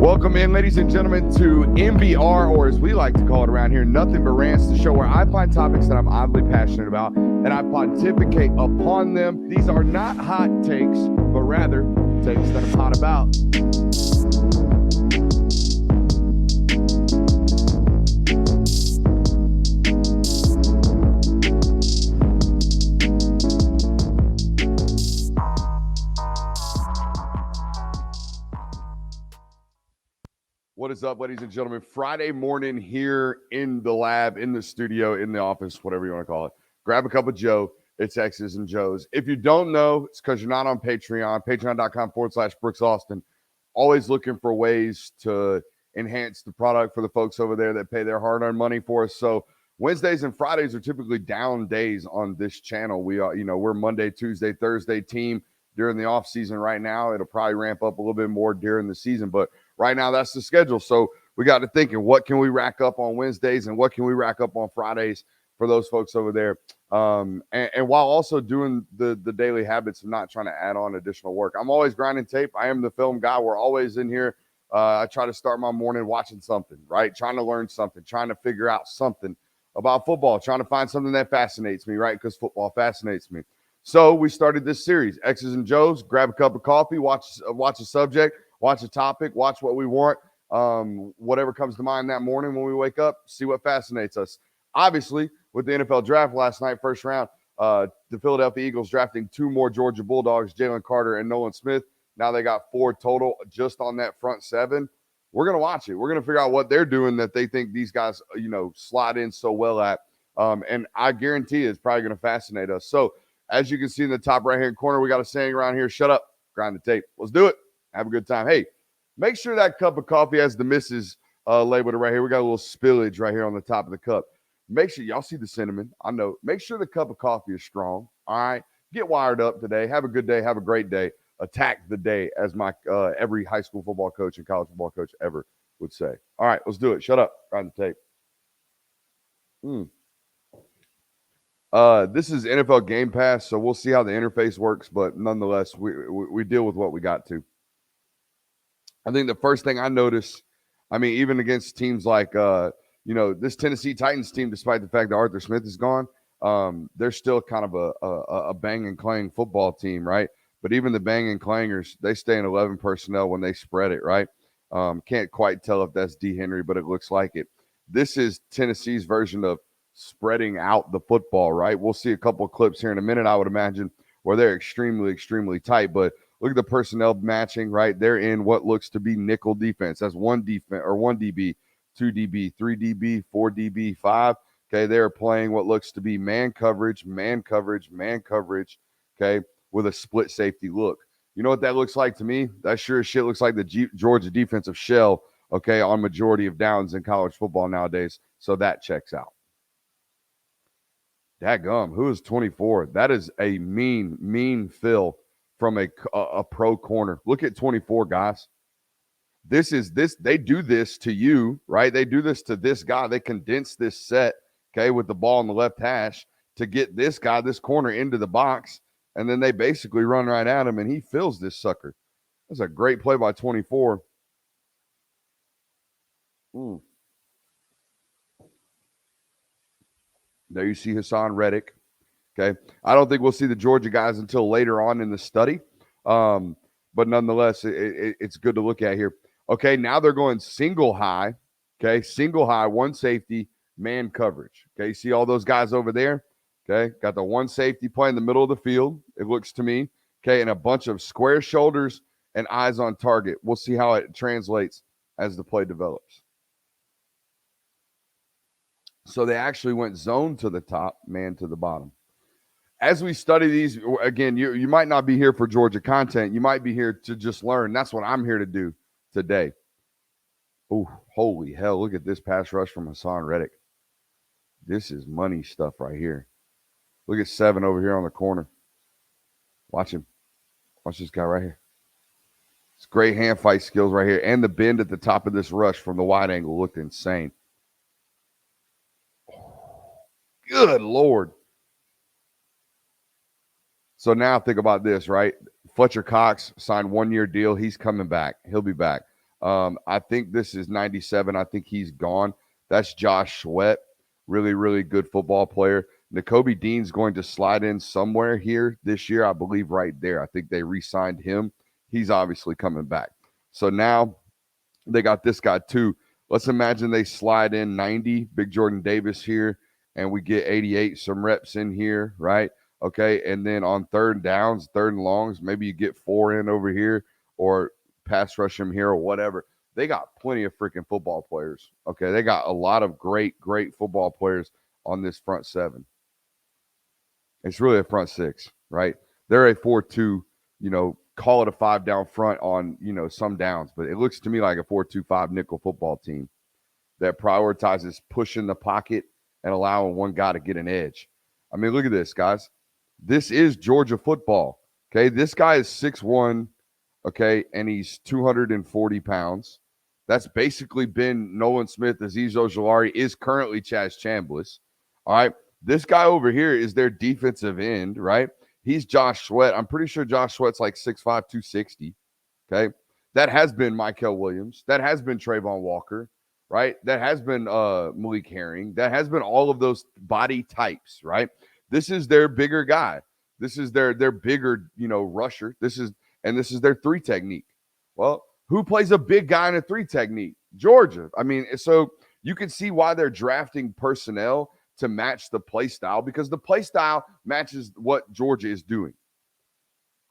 Welcome in, ladies and gentlemen, to MBR, or as we like to call it around here, Nothing But Rants, the show where I find topics that I'm oddly passionate about and I pontificate upon them. These are not hot takes, but rather takes that I'm hot about. What is up, ladies and gentlemen? Friday morning here in the lab, in the studio, in the office, whatever you want to call it. Grab a cup of Joe. It's X's and Joe's. If you don't know, it's because you're not on Patreon, patreon.com/Brooks Austin. Always looking for ways to enhance the product for the folks over there that pay their hard-earned money for us. So Wednesdays and Fridays are typically down days on this channel. We are, we're Monday, Tuesday, Thursday team during the off season right now. It'll probably ramp up a little bit more during the season, but right now, that's the schedule. So we got to thinking, what can we rack up on Wednesdays and what can we rack up on Fridays for those folks over there? And while also doing the daily habits of not trying to add on additional work. I'm always grinding tape. I am the film guy. We're always in here. I try to start my morning watching something, right? Trying to learn something, trying to figure out something about football, trying to find something that fascinates me, right? Because football fascinates me. So we started this series, X's and Joe's. Grab a cup of coffee, watch a subject, watch a topic, watch what we want, whatever comes to mind that morning when we wake up, see what fascinates us. Obviously, with the NFL draft last night, first round, the Philadelphia Eagles drafting two more Georgia Bulldogs, Jalen Carter and Nolan Smith. Now they got four total just on that front seven. We're going to watch it. We're going to figure out what they're doing that they think these guys, slide in so well at. And I guarantee it's probably going to fascinate us. So as you can see in the top right-hand corner, we got a saying around here, shut up, grind the tape. Let's do it. Have a good time. Hey, make sure that cup of coffee has the missus labeled right here. We got a little spillage right here on the top of the cup. Make sure y'all see the cinnamon. I know. Make sure the cup of coffee is strong. All right. Get wired up today. Have a good day. Have a great day. Attack the day, as my every high school football coach and college football coach ever would say. All right, let's do it. Shut up. Grind the tape. This is NFL Game Pass, so we'll see how the interface works, but nonetheless, we deal with what we got to. I think the first thing I noticed, even against teams like, this Tennessee Titans team, despite the fact that Arthur Smith is gone, they're still kind of a bang and clang football team, right? But even the bang and clangers, they stay in 11 personnel when they spread it, right? Can't quite tell if that's D. Henry, but it looks like it. This is Tennessee's version of spreading out the football, right? We'll see a couple of clips here in a minute, I would imagine, where they're extremely, extremely tight. But look at the personnel matching, right? They're in what looks to be nickel defense. That's one defense or one DB, 2 DB, 3 DB, 4 DB, 5. Okay, they're playing what looks to be man coverage, okay, with a split safety look. You know what that looks like to me? That sure as shit looks like the Georgia defensive shell, okay, on majority of downs in college football nowadays. So that checks out. Dadgum, who is 24? That is a mean fill from a pro corner. Look at 24, guys. They do this to you, right? They do this to this guy. They condense this set, okay, with the ball in the left hash to get this guy, this corner, into the box, and then they basically run right at him, and he fills this sucker. That's a great play by 24. There you see Hassan Reddick. Okay, I don't think we'll see the Georgia guys until later on in the study, but nonetheless, it's good to look at here. Okay, now they're going single high. Okay, single high, one safety, man coverage. Okay, you see all those guys over there? Okay, got the one safety play in the middle of the field, it looks to me. Okay, and a bunch of square shoulders and eyes on target. We'll see how it translates as the play develops. So they actually went zone to the top, man to the bottom. As we study these, again, you might not be here for Georgia content. You might be here to just learn. That's what I'm here to do today. Oh, holy hell. Look at this pass rush from Hassan Reddick. This is money stuff right here. Look at 7 over here on the corner. Watch him. Watch this guy right here. It's great hand fight skills right here. And the bend at the top of this rush from the wide angle looked insane. Good Lord. So now think about this, right? Fletcher Cox signed 1-year deal. He's coming back. He'll be back. I think this is 97. I think he's gone. That's Josh Sweat. Really, really good football player. Nakobe Dean's going to slide in somewhere here this year, I believe, right there. I think they re-signed him. He's obviously coming back. So now they got this guy too. Let's imagine they slide in 90, Big Jordan Davis here, and we get 88, some reps in here, right? Okay, and then on third downs, third and longs, maybe you get 4 in over here or pass rush him here or whatever. They got plenty of freaking football players. Okay, they got a lot of great, great football players on this front 7. It's really a front 6, right? They're a 4-2, call it a 5 down front on, some downs, but it looks to me like a 4-2-5 nickel football team that prioritizes pushing the pocket and allowing one guy to get an edge. I mean, look at this, guys. This is Georgia football. Okay, this guy is 6'1", okay, and he's 240 pounds. That's basically been Nolan Smith. Azeez Ojulari is currently Chaz Chambliss. All right, this guy over here is their defensive end, right? He's Josh Sweat. I'm pretty sure Josh Sweat's like 6'5", 260. Okay, that has been Michael Williams. That has been Trayvon Walker, right? That has been Malik Herring. That has been all of those body types, right? This is their bigger guy. This is their bigger, rusher. This is their 3 technique. Well, who plays a big guy in a 3 technique? Georgia. I mean, so you can see why they're drafting personnel to match the play style, because the play style matches what Georgia is doing.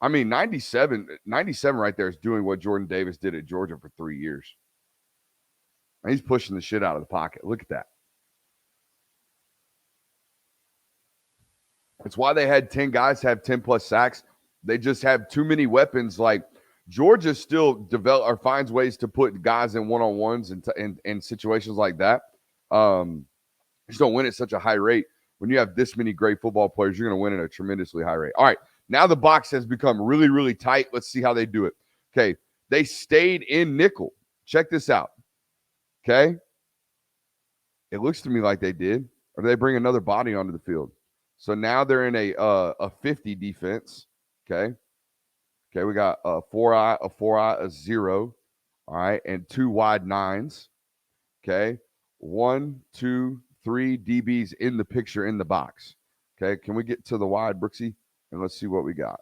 I mean, 97 right there is doing what Jordan Davis did at Georgia for 3 years. And he's pushing the shit out of the pocket. Look at that. It's why they had 10 guys have 10 plus sacks. They just have too many weapons. Like Georgia still develop or finds ways to put guys in one-on-ones and situations like that. Just don't win at such a high rate. When you have this many great football players, you're going to win at a tremendously high rate. All right, now the box has become really, really tight. Let's see how they do it. Okay, they stayed in nickel. Check this out. Okay, it looks to me like they did. Or they bring another body onto the field. So now they're in a 50 defense. Okay, we got a 4-eye, a 0. All right, and 2 wide 9s. Okay, 1, 2, 3 DBs in the picture in the box. Okay, can we get to the wide, Brooksy? And let's see what we got.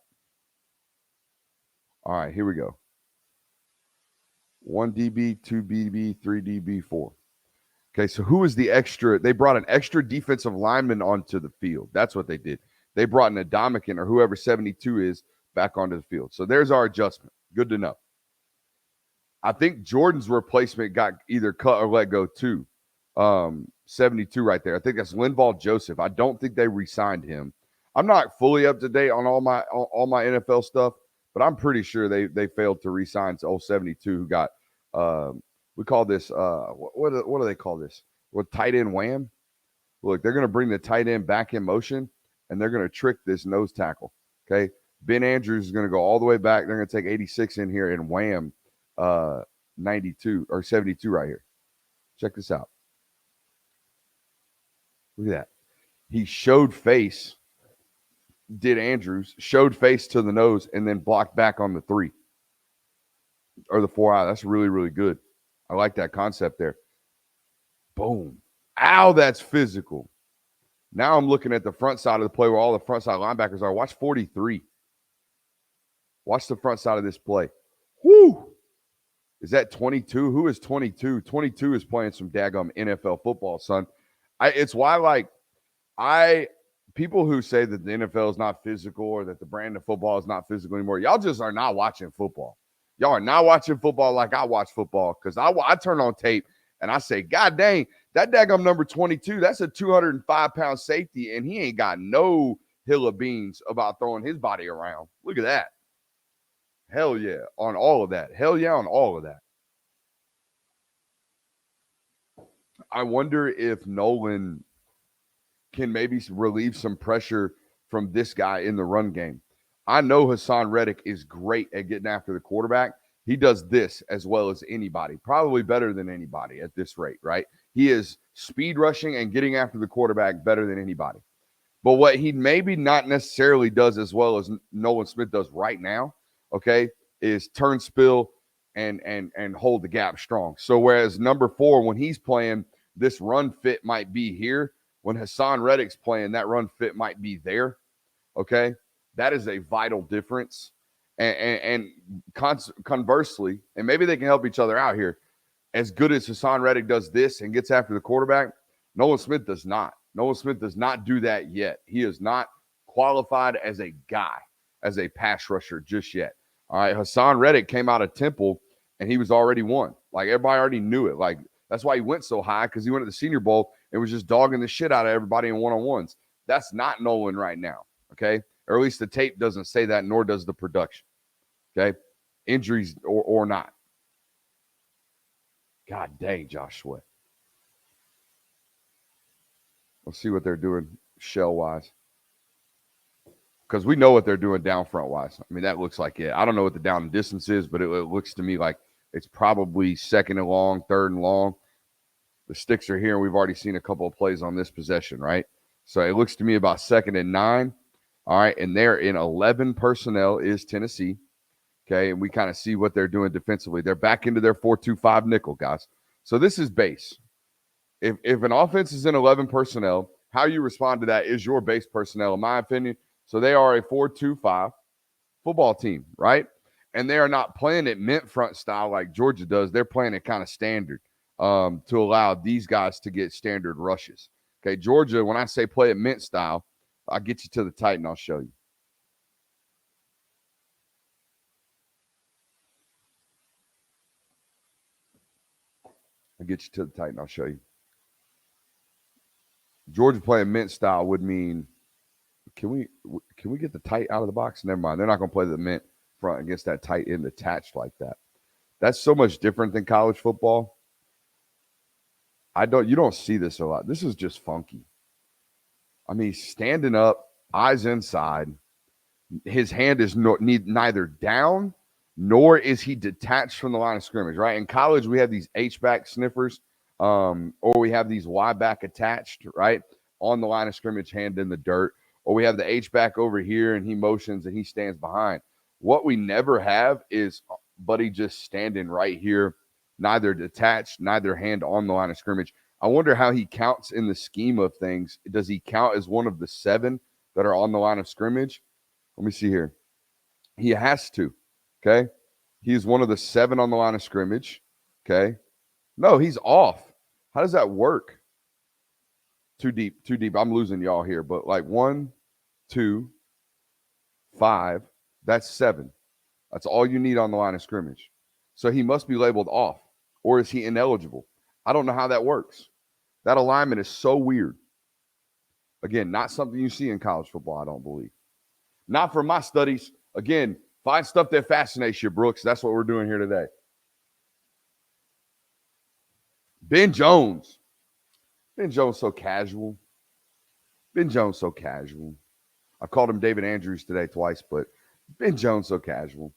All right, here we go. 1 DB, 2 DB, 3 DB, 4. Okay, so who is the extra? They brought an extra defensive lineman onto the field. That's what they did. They brought an Adamican or whoever 72 is back onto the field. So there's our adjustment. Good to know. I think Jordan's replacement got either cut or let go too. 72 right there. I think that's Linval Joseph. I don't think they re-signed him. I'm not fully up to date on all my NFL stuff, but I'm pretty sure they failed to re-sign to old 72 who got we call this what do they call this? What, tight end wham? Look, they're going to bring the tight end back in motion, and they're going to trick this nose tackle. Okay, Ben Andrews is going to go all the way back. They're going to take 86 in here and wham 92 or 72 right here. Check this out. Look at that. He showed face, did Andrews, showed face to the nose, and then blocked back on the 3 or the 4-eye. That's really, really good. I like that concept there. Boom. Ow, that's physical. Now I'm looking at the front side of the play where all the front side linebackers are. Watch 43. Watch the front side of this play. Whoo! Is that 22? Who is 22? 22 is playing some daggum NFL football, son. It's why, people who say that the NFL is not physical or that the brand of football is not physical anymore, y'all just are not watching football. Y'all are not watching football like I watch football, because I turn on tape and I say, God dang, that daggum number 22, that's a 205-pound safety, and he ain't got no hill of beans about throwing his body around. Look at that. Hell yeah on all of that. Hell yeah on all of that. I wonder if Nolan can maybe relieve some pressure from this guy in the run game. I know Hassan Reddick is great at getting after the quarterback. He does this as well as anybody, probably better than anybody at this rate, right? He is speed rushing and getting after the quarterback better than anybody. But what he maybe not necessarily does as well as Nolan Smith does right now, okay, is turn, spill, and hold the gap strong. So whereas number 4, when he's playing, this run fit might be here. When Hassan Reddick's playing, that run fit might be there. Okay, that is a vital difference. And conversely, and maybe they can help each other out here. As good as Hassan Reddick does this and gets after the quarterback, Nolan Smith does not. Nolan Smith does not do that yet. He is not qualified as a guy, as a pass rusher just yet. All right, Hassan Reddick came out of Temple and he was already one. Like everybody already knew it. Like that's why he went so high, because he went to the Senior Bowl and was just dogging the shit out of everybody in one-on-ones. That's not Nolan right now. Okay, or at least the tape doesn't say that, nor does the production. Okay, injuries or not. God dang, Josh Sweat. Let's see what they're doing shell-wise. Because we know what they're doing down front-wise. I mean, that looks like it. I don't know what the down and distance is, but it looks to me like it's probably second and long, third and long. The sticks are here, and we've already seen a couple of plays on this possession, right? So it looks to me about second and 9. All right, and they're in 11 personnel is Tennessee. Okay, and we kind of see what they're doing defensively. They're back into their 4-2-5 nickel, guys. So this is base. If an offense is in 11 personnel, how you respond to that is your base personnel, in my opinion. So they are a 4-2-5 football team, right? And they are not playing it mint front style like Georgia does. They're playing it kind of standard to allow these guys to get standard rushes. Okay, Georgia, when I say play it mint style, I'll get you to the tight and I'll show you. I'll get you to the tight and I'll show you. Georgia playing mint style would mean, can we get the tight out of the box? Never mind. They're not going to play the mint front against that tight end attached like that. That's so much different than college football. You don't see this a lot. This is just funky. I mean, standing up, eyes inside. His hand is neither down nor is he detached from the line of scrimmage, right? In college, we have these H-back sniffers, or we have these Y-back attached, right, on the line of scrimmage, hand in the dirt, or we have the H-back over here and he motions and he stands behind. What we never have is Buddy just standing right here, neither detached, neither hand on the line of scrimmage. I wonder how he counts in the scheme of things. Does he count as one of the 7 that are on the line of scrimmage? Let me see here. He has to. Okay. He's one of the 7 on the line of scrimmage. Okay. No, he's off. How does that work? Too deep. I'm losing y'all here, but like 1, 2, 5, that's 7. That's all you need on the line of scrimmage. So he must be labeled off, or is he ineligible? I don't know how that works. That alignment is so weird. Again, not something you see in college football, I don't believe. Not from my studies. Again, find stuff that fascinates you, Brooks. That's what we're doing here today. Ben Jones. Ben Jones so casual. I called him David Andrews today twice, but Ben Jones so casual.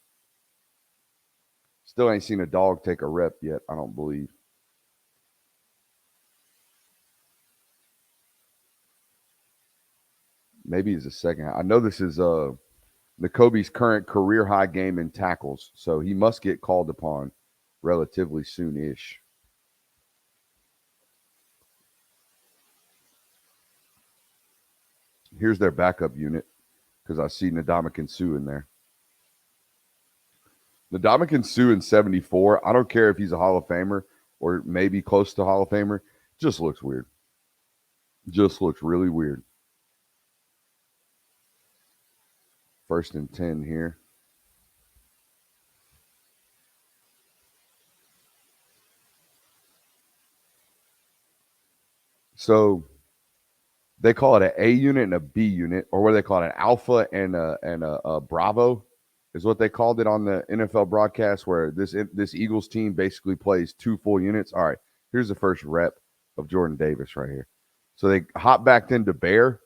Still ain't seen a dog take a rep yet, I don't believe. Maybe he's a second. I know this is Nakobe's current career high game in tackles, so he must get called upon relatively soon-ish. Here's their backup unit, because I see Ndamukong Suh in there. Ndamukong Suh in 74, I don't care if he's a Hall of Famer or maybe close to Hall of Famer, just looks weird. Just looks really weird. 1st and 10 here. So they call it an A unit and a B unit, or what do they call it? An alpha and a Bravo is what they called it on the NFL broadcast, where this Eagles team basically plays 2 full units. All right, here's the first rep of Jordan Davis right here. So they hop back into Bear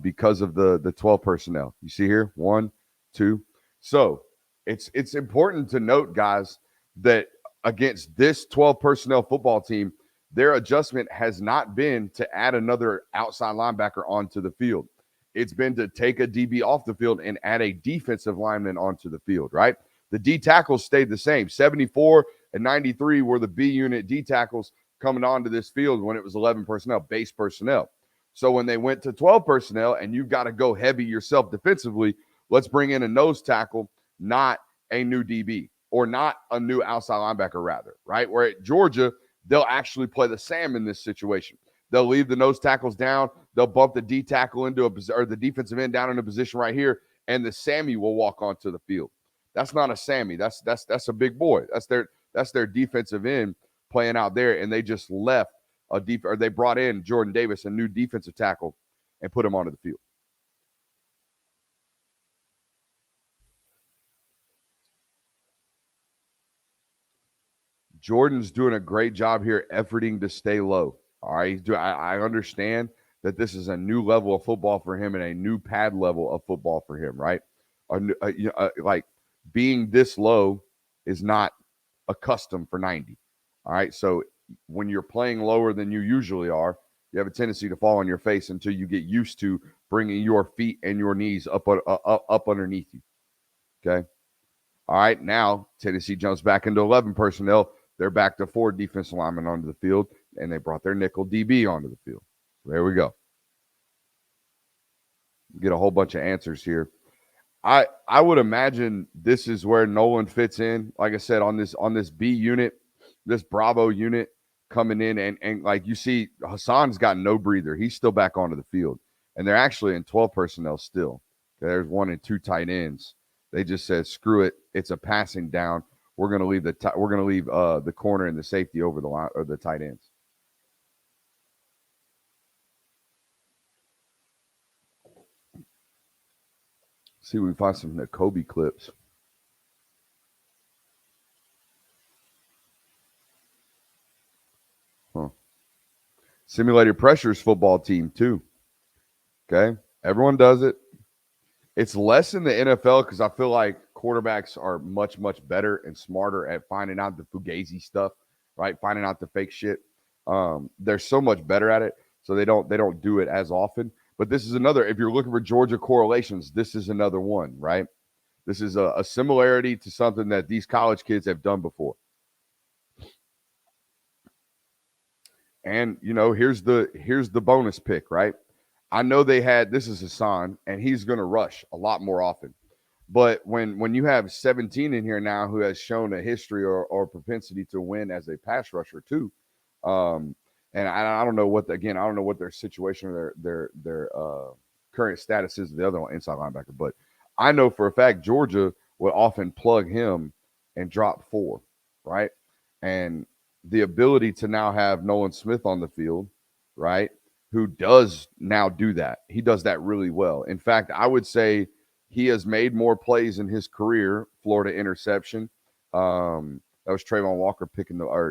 because of the 12 personnel. You see here, 1, 2. So it's important to note, guys, that against this 12 personnel football team, their adjustment has not been to add another outside linebacker onto the field. It's been to take a DB off the field and add a defensive lineman onto the field, right? The D tackles stayed the same. 74 and 93 were the B unit D tackles coming onto this field when it was 11 personnel, base personnel. So when they went to 12 personnel and you've got to go heavy yourself defensively, let's bring in a nose tackle, not a new DB or not a new outside linebacker, rather, right? Where at Georgia, they'll actually play the Sam in this situation. They'll leave the nose tackles down. They'll bump the D tackle into or the defensive end down in a position right here, and the Sammy will walk onto the field. That's not a Sammy. That's a big boy. That's their defensive end playing out there, and they just left or they brought in Jordan Davis, a new defensive tackle, and put him onto the field. Jordan's doing a great job here efforting to stay low. All right. I understand that this is a new level of football for him and a new pad level of football for him, right? Like being this low is not a custom for 90. All right. So when you're playing lower than you usually are, you have a tendency to fall on your face until you get used to bringing your feet and your knees up underneath you. Okay. All right. Now Tennessee jumps back into 11 personnel. They're back to 4 defensive linemen onto the field, and they brought their nickel DB onto the field. There we go. Get a whole bunch of answers here. I would imagine this is where Nolan fits in. Like I said, on this B unit, this Bravo unit coming in, and like you see, Hassan's got no breather. He's still back onto the field, and they're actually in 12 personnel still. There's 1 and 2 tight ends. They just said, screw it. It's a passing down. We're going to leave the corner and the safety over the line or the tight ends. See if we can find some Kobe clips. Huh. Simulated pressures football team too. Okay. Everyone does it. It's less in the NFL because I feel like quarterbacks are much, much better and smarter at finding out the fugazi stuff, right? Finding out the fake shit. They're so much better at it, so they don't do it as often. But this is another. If you're looking for Georgia correlations, this is another one, right? This is a similarity to something that these college kids have done before. And here's the bonus pick, right? I know this is Hassan, and he's going to rush a lot more often. But when you have 17 in here now who has shown a history or propensity to win as a pass rusher too, and I don't know what their situation or their current status is. The other one, inside linebacker, but I know for a fact Georgia would often plug him and drop 4, right? And the ability to now have Nolan Smith on the field, right? Who does now do that. He does that really well. In fact, I would say he has made more plays in his career. Florida interception. That was Trayvon Walker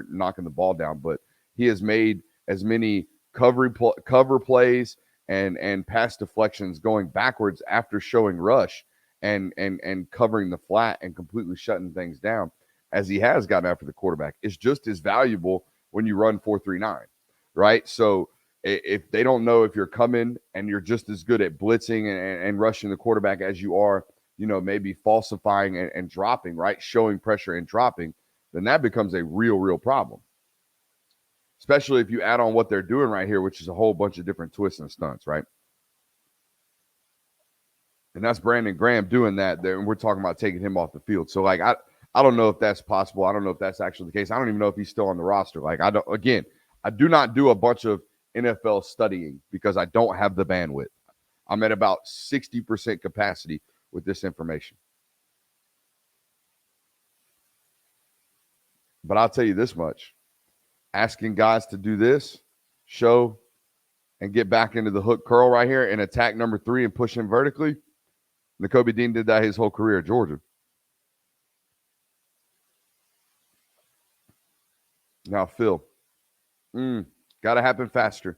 knocking the ball down, but he has made as many cover plays and pass deflections going backwards after showing rush and covering the flat and completely shutting things down as he has gotten after the quarterback. It's just as valuable when you run 4-3-9, right? So if they don't know if you're coming and you're just as good at blitzing and rushing the quarterback as you are, maybe falsifying and dropping, right? Showing pressure and dropping, then that becomes a real problem. Especially if you add on what they're doing right here, which is a whole bunch of different twists and stunts, right? And that's Brandon Graham doing that there, and we're talking about taking him off the field. So, like, I don't know if that's possible. I don't know if that's actually the case. I don't even know if he's still on the roster. Like, I do not do a bunch of NFL studying because I don't have the bandwidth. I'm at about 60% capacity with this information. But I'll tell you this much. Asking guys to do this, show, and get back into the hook curl right here and attack number 3 and push him vertically. Nakobe Dean did that his whole career at Georgia. Now, Phil. Got to happen faster.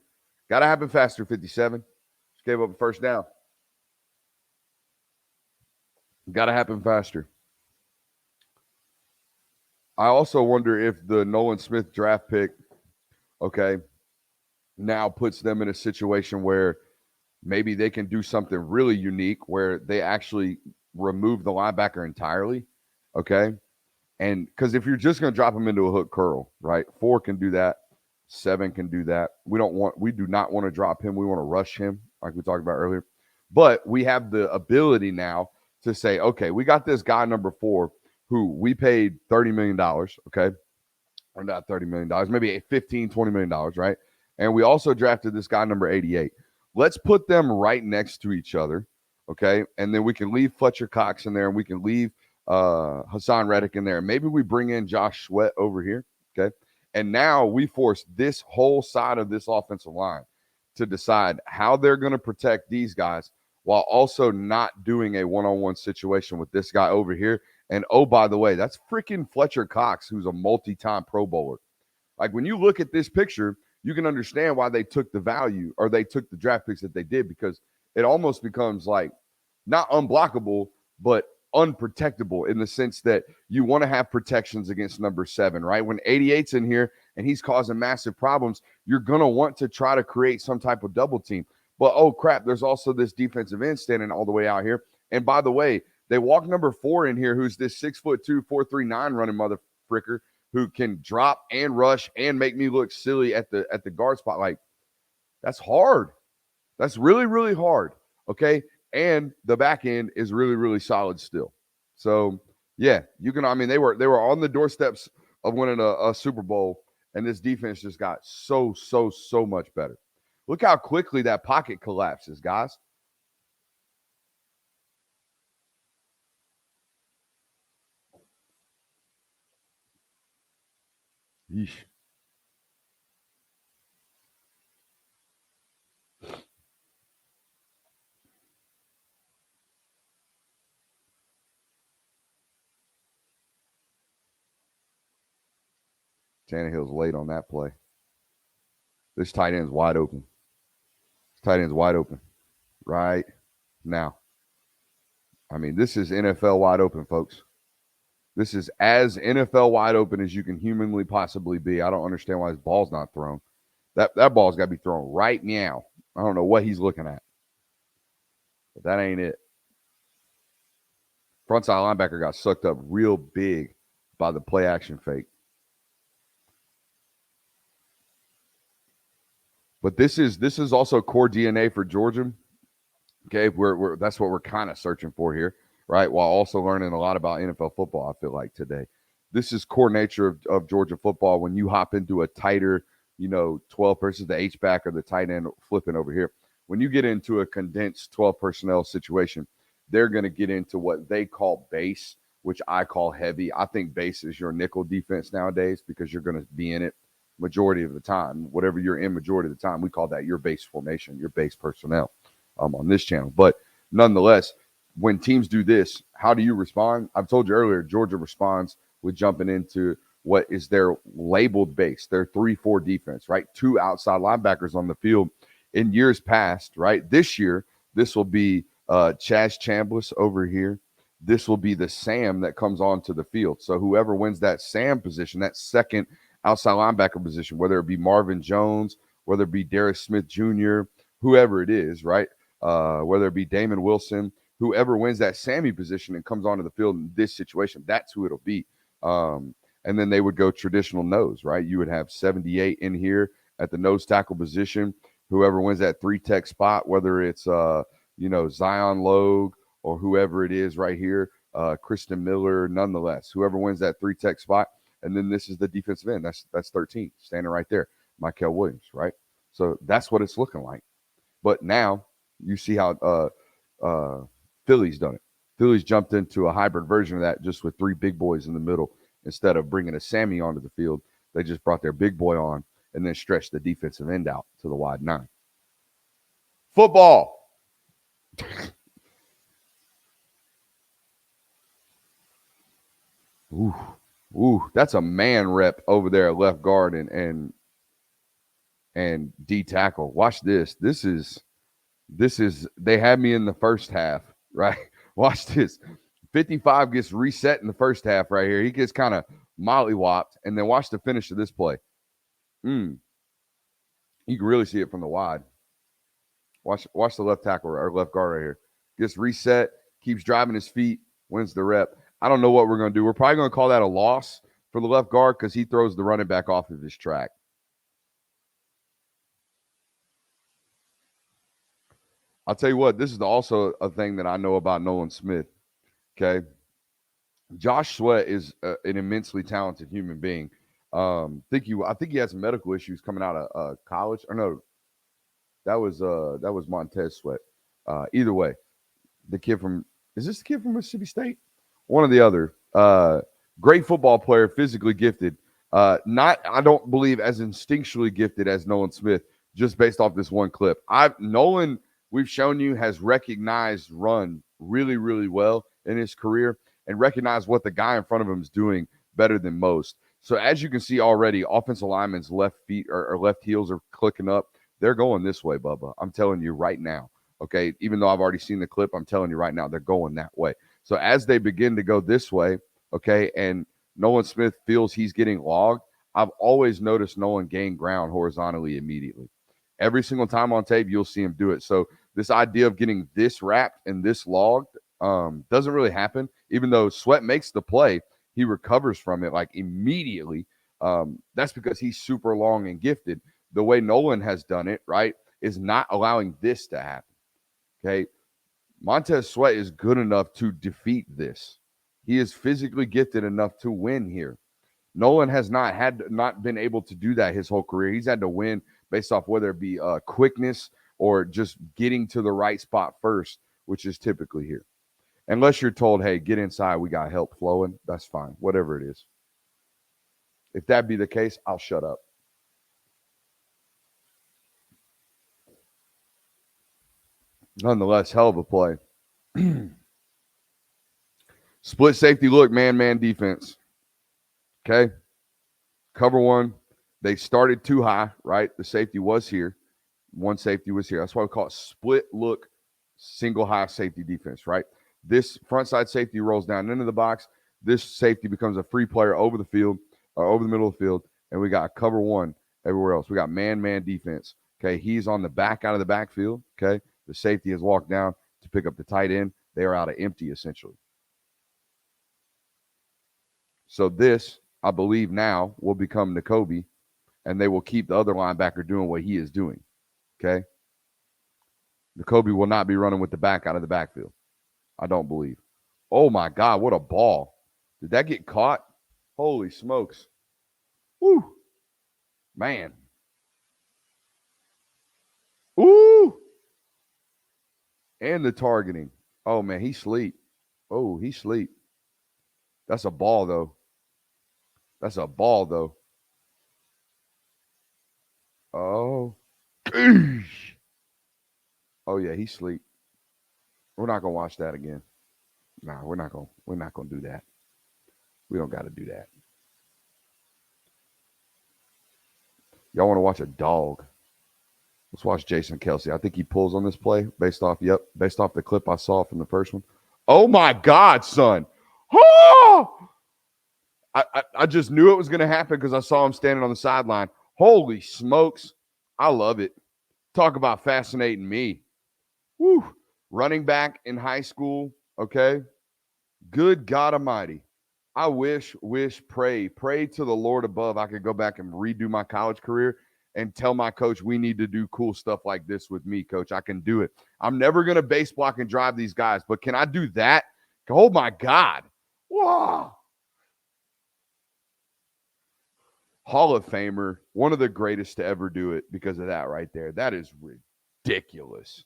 Got to happen faster, 57. Just gave up a first down. Got to happen faster. I also wonder if the Nolan Smith draft pick, now puts them in a situation where maybe they can do something really unique where they actually remove the linebacker entirely, Okay. And because if you're just going to drop him into a hook curl, right? 4 can do that. 7 can do that. We do not want to drop him. We want to rush him, like we talked about earlier. But we have the ability now to say, okay, we got this guy number 4 who we paid $30 million, okay? Or not $30 million, maybe 15, $20 million, right? And we also drafted this guy number 88. Let's put them right next to each other, okay? And then we can leave Fletcher Cox in there, and we can leave Hassan Reddick in there. Maybe we bring in Josh Sweat over here, okay? And now we force this whole side of this offensive line to decide how they're going to protect these guys while also not doing a one-on-one situation with this guy over here. And oh, by the way, that's freaking Fletcher Cox, who's a multi-time Pro Bowler. Like when you look at this picture, you can understand why they took the value or they took the draft picks that they did, because it almost becomes like not unblockable, but unprotectable in the sense that you want to have protections against number 7, right? When 88's in here and he's causing massive problems, you're going to want to try to create some type of double team. But oh crap, there's also this defensive end standing all the way out here. And by the way, they walk number 4 in here, who's this 6'2", 439 running mother fricker who can drop and rush and make me look silly at the guard spot. Like, that's hard. That's really, really hard. Okay. And the back end is really, really solid still. So yeah, you can, I mean, they were on the doorsteps of winning a Super Bowl, and this defense just got so much better. Look how quickly that pocket collapses, guys. Yeesh. Tannehill's late on that play. This tight end's wide open. This tight end's wide open right now. I mean, this is NFL wide open, folks. This is as NFL wide open as you can humanly possibly be. I don't understand why his ball's not thrown. That ball's got to be thrown right now. I don't know what he's looking at, but that ain't it. Frontside linebacker got sucked up real big by the play action fake. But this is also core DNA for Georgia. Okay, that's what we're kind of searching for here, right? While also learning a lot about NFL football, I feel like today. This is core nature of Georgia football. When you hop into a tighter, 12 versus the H-back or the tight end flipping over here, when you get into a condensed 12 personnel situation, they're going to get into what they call base, which I call heavy. I think base is your nickel defense nowadays because you're going to be in it majority of the time. Whatever you're in majority of the time, we call that your base formation, your base personnel on this channel. But nonetheless, when teams do this, how do you respond? I've told you earlier, Georgia responds with jumping into what is their labeled base, their 3-4 defense, right? 2 outside linebackers on the field. In years past, right? This year, this will be Chaz Chambliss over here. This will be the Sam that comes onto the field. So whoever wins that Sam position, that second outside linebacker position, whether it be Marvin Jones, whether it be Darius Smith Jr., whoever it is, right? Whether it be Damon Wilson, whoever wins that Sammy position and comes onto the field in this situation, that's who it'll be. And then they would go traditional nose, right? You would have 78 in here at the nose tackle position. Whoever wins that 3-tech spot, whether it's Zion Logue or whoever it is right here, Kristen Miller, nonetheless, whoever wins that 3-tech spot. And then this is the defensive end. That's 13, standing right there, Michael Williams, right? So that's what it's looking like. But now you see how Philly's done it. Philly's jumped into a hybrid version of that just with 3 big boys in the middle. Instead of bringing a Sammy onto the field, they just brought their big boy on and then stretched the defensive end out to the wide 9. Football. Ooh, that's a man rep over there at left guard and D tackle. Watch this. This is they had me in the first half, right? Watch this. 55 gets reset in the first half right here. He gets kind of mollywopped, and then watch the finish of this play. You can really see it from the wide. Watch the left tackle or left guard right here. Gets reset, keeps driving his feet, wins the rep. I don't know what we're going to do. We're probably going to call that a loss for the left guard because he throws the running back off of his track. I'll tell you what, this is also a thing that I know about Nolan Smith. Okay. Josh Sweat is an immensely talented human being. I think he had some medical issues coming out of college. Or no, that was Montez Sweat. Either way, the kid from is this the kid from Mississippi State? One or the other. Great football player, physically gifted. Not I don't believe as instinctually gifted as Nolan Smith, just based off this one clip. Nolan, we've shown you, has recognized run really, really well in his career and recognized what the guy in front of him is doing better than most. So as you can see already, offensive linemen's left feet or left heels are clicking up. They're going this way, Bubba. I'm telling you right now. Okay, even though I've already seen the clip, I'm telling you right now, they're going that way. So as they begin to go this way, okay, and Nolan Smith feels he's getting logged, I've always noticed Nolan gain ground horizontally immediately. Every single time on tape, you'll see him do it. So this idea of getting this wrapped and this logged doesn't really happen. Even though Sweat makes the play, he recovers from it like immediately. That's because he's super long and gifted. The way Nolan has done it, right, is not allowing this to happen. Okay. Montez Sweat is good enough to defeat this. He is physically gifted enough to win here. Nolan has not been able to do that his whole career. He's had to win based off whether it be quickness or just getting to the right spot first, which is typically here. Unless you're told, hey, get inside, we got help flowing, that's fine, whatever it is. If that be the case, I'll shut up. Nonetheless, hell of a play. Split safety look, man defense. Okay. Cover one. They started too high, right? The safety was here. One safety was here. That's why we call it split look, single high safety defense, right? This front side safety rolls down into the box. This safety becomes a free player over the field or over the middle of the field. And we got cover one everywhere else. We got man defense. Okay. He's on the back out of the backfield. Okay. The safety has walked down to pick up the tight end. They are out of empty, essentially. So this, I believe now, will become Nakobe, and they will keep the other linebacker doing what he is doing. Okay? Nakobe will not be running with the back out of the backfield. I don't believe. Oh, my God, what a ball. Did that get caught? Holy smokes. Woo. Man. Ooh. And the targeting. Oh, man, he sleep. Oh, he sleep. That's a ball, though. That's a ball, though. Oh. Oh, yeah, he sleep. We're not gonna watch that again. Nah, we're not gonna do that. We don't gotta do that. Y'all want to watch a dog? Let's watch Jason Kelsey. I think he pulls on this play based off the clip I saw from the first one. Oh my God, son. Oh! I just knew it was gonna happen because I saw him standing on the sideline. Holy smokes. I love it. Talk about fascinating me. Woo. Running back in high school, okay? Good God Almighty. I wish, pray to the Lord above I could go back and redo my college career and tell my coach we need to do cool stuff like this with me, coach. I can do it. I'm never going to base block and drive these guys, but can I do that? Oh, my God. Wow. Hall of Famer, one of the greatest to ever do it because of that right there. That is ridiculous.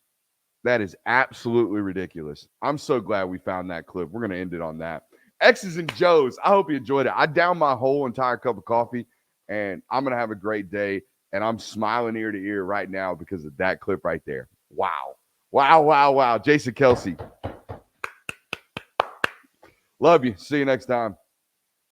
That is absolutely ridiculous. I'm so glad we found that clip. We're going to end it on that. X's and Joe's. I hope you enjoyed it. I downed my whole entire cup of coffee, and I'm going to have a great day. And I'm smiling ear to ear right now because of that clip right there. Wow. Wow. Jason Kelsey. Love you. See you next time.